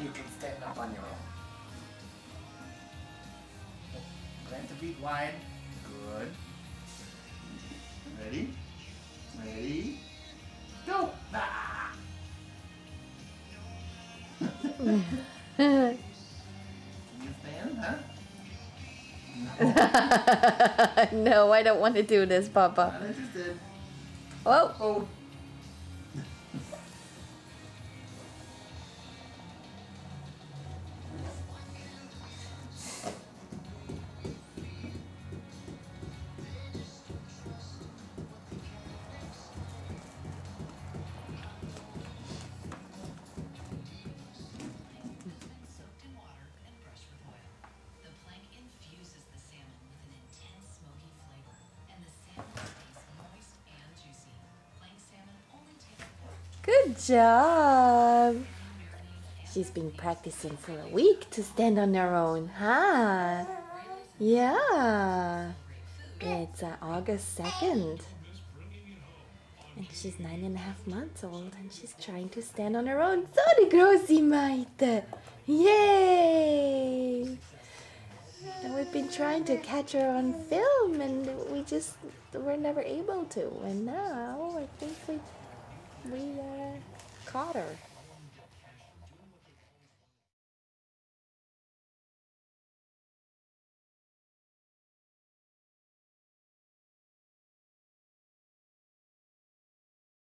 you can stand up on your own. Plant the feet wide. Good. Ready? Ready? Go! Ah! Can you stand, huh? No, I don't want to do this, Papa. Not interested. Oh! Oh! Good job! She's been practicing for a week to stand on her own, huh? Yeah! It's August 2nd. And she's 9.5 months old and she's trying to stand on her own. Sorry, grossi mate! Yay! And we've been trying to catch her on film and we're never able to. And now I think we caught her.